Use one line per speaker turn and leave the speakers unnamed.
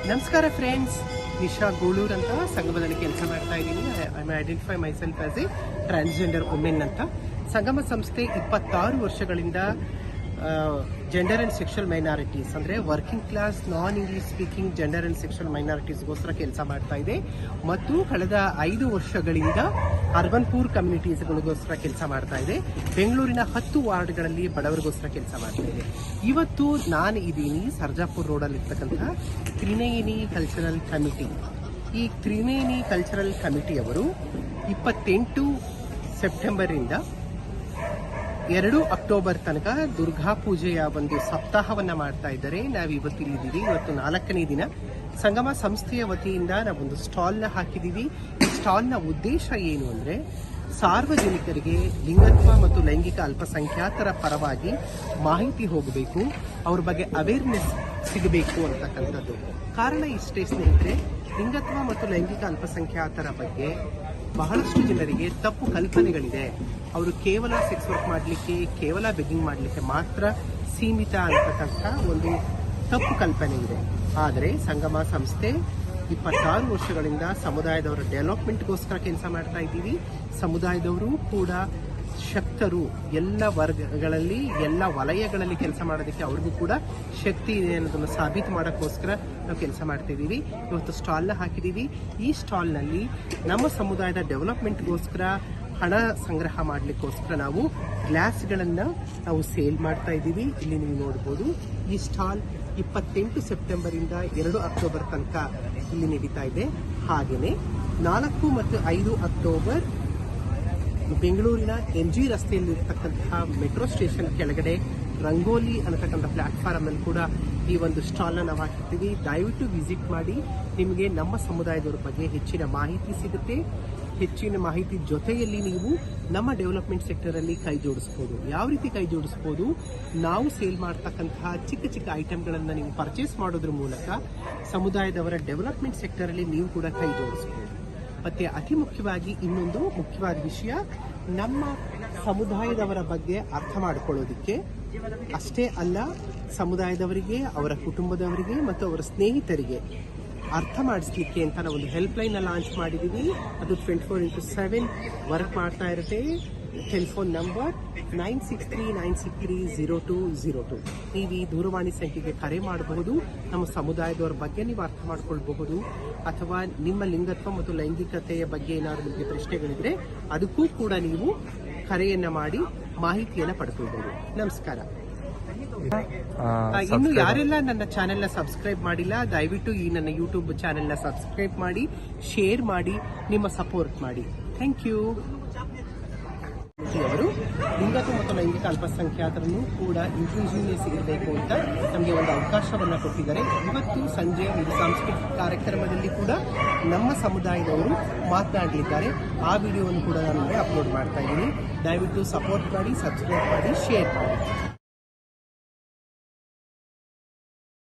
ನಮಸ್ಕಾರ ಫ್ರೆಂಡ್ಸ್, ನಿಶಾ ಗೋಳೂರ್ ಅಂತ ಸಂಗಮದಲ್ಲಿ ಕೆಲಸ ಮಾಡ್ತಾ ಇದ್ದೀನಿ. I identify myself as a transgender women ಅಂತ. ಸಂಗಮ ಸಂಸ್ಥೆ 26 ವರ್ಷಗಳಿಂದ ಜೆಂಡರ್ ಅಂಡ್ ಸೆಕ್ಷುವಲ್ ಮೈನಾರಿಟೀಸ್ ಅಂದರೆ working class non English speaking gender and sexual ಮೈನಾರಿಟೀಸ್ಗೋಸ್ಕರ ಕೆಲಸ ಮಾಡ್ತಾ ಇದೆ ಮತ್ತು ಕಳೆದ 5 ವರ್ಷಗಳಿಂದ ಅರ್ಬನ್ ಪೂರ್ ಕಮ್ಯುನಿಟೀಸ್ಗಳಿಗೋಸ್ಕರ ಕೆಲಸ ಮಾಡ್ತಾ ಇದೆ. ಬೆಂಗಳೂರಿನ 10 ವಾರ್ಡ್ಗಳಲ್ಲಿ ಬಡವರಿಗೋಸ್ಕರ ಕೆಲಸ ಮಾಡ್ತಾ ಇದೆ. ಇವತ್ತು ನಾನು ಇದ್ದೀನಿ ಸರ್ಜಾಪುರ್ ರೋಡಲ್ಲಿ ಇರ್ತಕ್ಕಂಥ ತ್ರಿನೇನಿ ಕಲ್ಚರಲ್ ಕಮಿಟಿ. ಈ ತ್ರಿನೇನಿ ಕಲ್ಚರಲ್ ಕಮಿಟಿಯವರು 28 ಸೆಪ್ಟೆಂಬರಿಂದ 2 ಅಕ್ಟೋಬರ್ ತನಕ ದುರ್ಗಾ ಪೂಜೆಯ ಒಂದು ಸಪ್ತಾಹವನ್ನ ಮಾಡ್ತಾ ಇದ್ದಾರೆ. ನಾವು ಇವತ್ತು ಇಲ್ಲಿದ್ದೀವಿ. ಇವತ್ತು 4ನೇ ದಿನ. ಸಂಗಮ ಸಂಸ್ಥೆಯ ವತಿಯಿಂದ ನಾವೊಂದು ಸ್ಟಾಲ್ನ ಹಾಕಿದ್ದೀವಿ. ಈ ಸ್ಟಾಲ್ನ ಉದ್ದೇಶ ಏನು ಅಂದರೆ, ಸಾರ್ವಜನಿಕರಿಗೆ ಲಿಂಗತ್ವ ಮತ್ತು ಲೈಂಗಿಕ ಅಲ್ಪಸಂಖ್ಯಾತರ ಪರವಾಗಿ ಮಾಹಿತಿ ಹೋಗಬೇಕು, ಅವ್ರ ಬಗ್ಗೆ ಅವೇರ್ನೆಸ್ ಸಿಗಬೇಕು ಅಂತಕ್ಕಂಥದ್ದು. ಕಾರಣ ಇಷ್ಟೇ ಸ್ನೇಹಿತರೆ, ಲಿಂಗತ್ವ ಮತ್ತು ಲೈಂಗಿಕ ಅಲ್ಪಸಂಖ್ಯಾತರ ಬಗ್ಗೆ ಬಹಳಷ್ಟು ಜನರಿಗೆ ತಪ್ಪು ಕಲ್ಪನೆಗಳಿದೆ. ಅವರು ಕೇವಲ ಸೆಕ್ಸ್ ವರ್ಕ್ ಮಾಡಲಿಕ್ಕೆ, ಕೇವಲ ಬೆಗ್ಗಿಂಗ್ ಮಾಡಲಿಕ್ಕೆ ಮಾತ್ರ ಸೀಮಿತ ಅಂತಕ್ಕಂಥ ಒಂದು ತಪ್ಪು ಕಲ್ಪನೆ ಇದೆ. ಆದರೆ ಸಂಗಮ ಸಂಸ್ಥೆ 26 ವರ್ಷಗಳಿಂದ ಸಮುದಾಯದವರ ಡೆವಲಪ್ಮೆಂಟ್ಗೋಸ್ಕರ ಕೆಲಸ ಮಾಡ್ತಾ ಇದ್ದೀವಿ. ಸಮುದಾಯದವರು ಕೂಡ ಶಕ್ತರು, ಎಲ್ಲ ವರ್ಗಗಳಲ್ಲಿ ಎಲ್ಲ ವಲಯಗಳಲ್ಲಿ ಕೆಲಸ ಮಾಡೋದಕ್ಕೆ ಅವ್ರಿಗೂ ಕೂಡ ಶಕ್ತಿ ಇದೆ ಅನ್ನೋದನ್ನು ಸಾಬೀತು ಮಾಡೋಕ್ಕೋಸ್ಕರ ನಾವು ಕೆಲಸ ಮಾಡ್ತಾ ಇದ್ದೀವಿ. ಇವತ್ತು ಸ್ಟಾಲ್ನ ಹಾಕಿದ್ದೀವಿ. ಈ ಸ್ಟಾಲ್ನಲ್ಲಿ ನಮ್ಮ ಸಮುದಾಯದ ಡೆವಲಪ್ಮೆಂಟ್ಗೋಸ್ಕರ ಹಣ ಸಂಗ್ರಹ ಮಾಡಲಿಕ್ಕೋಸ್ಕರ ನಾವು ಗ್ಲಾಸ್ಗಳನ್ನು ನಾವು ಸೇಲ್ ಮಾಡ್ತಾ ಇದ್ದೀವಿ. ಇಲ್ಲಿ ನೀವು ನೋಡ್ಬೋದು. ಈ ಸ್ಟಾಲ್ 28 ಸೆಪ್ಟೆಂಬರಿಂದ 2 ಅಕ್ಟೋಬರ್ ತನಕ ಇಲ್ಲಿ ನಡೀತಾ ಇದೆ. ಹಾಗೆಯೇ 4 ಮತ್ತು 5 ಅಕ್ಟೋಬರ್ ಬೆಂಗಳೂರಿನ MG ರಸ್ತೆಯಲ್ಲಿರ್ತಕ್ಕಂತಹ ಮೆಟ್ರೋ ಸ್ಟೇಷನ್ ಕೆಳಗಡೆ ರಂಗೋಲಿ ಅನ್ನತಕ್ಕಂಥ ಪ್ಲಾಟ್ಫಾರ್ಮ್ ಅಲ್ಲಿ ಕೂಡ ಈ ಒಂದು ಸ್ಟಾಲ್ನ ನಾವು ಹಾಕಿರ್ತೀವಿ. ದಯವಿಟ್ಟು ವಿಸಿಟ್ ಮಾಡಿ. ನಿಮಗೆ ನಮ್ಮ ಸಮುದಾಯದವರ ಬಗ್ಗೆ ಹೆಚ್ಚಿನ ಮಾಹಿತಿ ಸಿಗುತ್ತೆ. ಹೆಚ್ಚಿನ ಮಾಹಿತಿ ಜೊತೆಯಲ್ಲಿ ನೀವು ನಮ್ಮ ಡೆವಲಪ್ಮೆಂಟ್ ಸೆಕ್ಟರಲ್ಲಿ ಕೈ ಜೋಡಿಸ್ಬೋದು. ಯಾವ ರೀತಿ ಕೈ ಜೋಡಿಸ್ಬೋದು? ನಾವು ಸೇಲ್ ಮಾಡ್ತಕ್ಕಂತಹ ಚಿಕ್ಕ ಚಿಕ್ಕ ಐಟಮ್ಗಳನ್ನು ನೀವು ಪರ್ಚೇಸ್ ಮಾಡೋದ್ರ ಮೂಲಕ ಸಮುದಾಯದವರ ಡೆವಲಪ್ಮೆಂಟ್ ಸೆಕ್ಟರಲ್ಲಿ ನೀವು ಕೂಡ ಕೈ ಜೋಡಿಸ್ಬೋದು. ಮತ್ತೆ ಅತಿ ಮುಖ್ಯವಾಗಿ ಇನ್ನೊಂದು ಮುಖ್ಯವಾದ ವಿಷಯ, ನಮ್ಮ ಸಮುದಾಯದವರ ಬಗ್ಗೆ ಅರ್ಥ ಮಾಡಿಕೊಳ್ಳೋದಿಕ್ಕೆ ಅಷ್ಟೇ ಅಲ್ಲ, ಸಮುದಾಯದವರಿಗೆ, ಅವರ ಕುಟುಂಬದವರಿಗೆ ಮತ್ತು ಅವರ ಸ್ನೇಹಿತರಿಗೆ ಅರ್ಥ ಮಾಡಿಸ್ಲಿಕ್ಕೆ ಅಂತ ನಾವು ಒಂದು ಹೆಲ್ಪ್ ಲೈನ್ ಲಾಂಚ್ ಮಾಡಿದ್ದೀವಿ. ಅದು 24x7 ವರ್ಕ್ ಮಾಡ್ತಾ ಇರುತ್ತೆ. Telephone number 9639630202. ನೀವು ಈ ದೂರವಾಣಿ ಸಂಖ್ಯೆಗೆ ಕರೆ ಮಾಡಬಹುದು. ನಮ್ಮ ಸಮುದಾಯದವರ ಬಗ್ಗೆ ನೀವು ಅರ್ಥ ಮಾಡ್ಕೊಳ್ಬಹುದು, ಅಥವಾ ನಿಮ್ಮ ಲಿಂಗತ್ವ ಮತ್ತು ಲೈಂಗಿಕತೆಯ ಬಗ್ಗೆ ಏನಾದರೂ ನಿಮಗೆ ಪ್ರಶ್ನೆಗಳಿದ್ರೆ ಅದಕ್ಕೂ ಕೂಡ ನೀವು ಕರೆಯನ್ನ ಮಾಡಿ ಮಾಹಿತಿಯನ್ನ ಪಡ್ಕೊಳ್ಬಹುದು. ನಮಸ್ಕಾರ. ಇನ್ನು ಯಾರೆಲ್ಲ ನನ್ನ ಚಾನೆಲ್ನ ಸಬ್ಸ್ಕ್ರೈಬ್ ಮಾಡಿಲ್ಲ, ದಯವಿಟ್ಟು ಈ ನನ್ನ ಯೂಟ್ಯೂಬ್ ಚಾನೆಲ್ನ ಸಬ್ಸ್ಕ್ರೈಬ್ ಮಾಡಿ, ಶೇರ್ ಮಾಡಿ, ನಿಮ್ಮ ಸಪೋರ್ಟ್ ಮಾಡಿ. Thank you. ಅವರು ಲಿಂಗತ್ವ ಮತ್ತು ಲೈಂಗಿಕ ಅಲ್ಪಸಂಖ್ಯಾತರನ್ನು ಕೂಡ ಇನ್ಕ್ಲೂಸಿವ್ನೆಸ್ ಇರಬೇಕು ಅಂತ ನಮಗೆ ಒಂದು ಅವಕಾಶವನ್ನು ಕೊಟ್ಟಿದ್ದಾರೆ. ಇವತ್ತು ಸಂಜೆ ಒಂದು ಸಾಂಸ್ಕೃತಿಕ ಕಾರ್ಯಕ್ರಮದಲ್ಲಿ ಕೂಡ ನಮ್ಮ ಸಮುದಾಯದವರು ಮಾತನಾಡಲಿದ್ದಾರೆ. ಆ ವಿಡಿಯೋವನ್ನು ಕೂಡ ನಾನು ಅಪ್ಲೋಡ್ ಮಾಡ್ತಾ ಇದ್ದೀನಿ. ದಯವಿಟ್ಟು ಸಪೋರ್ಟ್ ಮಾಡಿ, ಸಬ್ಸ್ಕ್ರೈಬ್ ಮಾಡಿ, ಶೇರ್ ಮಾಡಿ.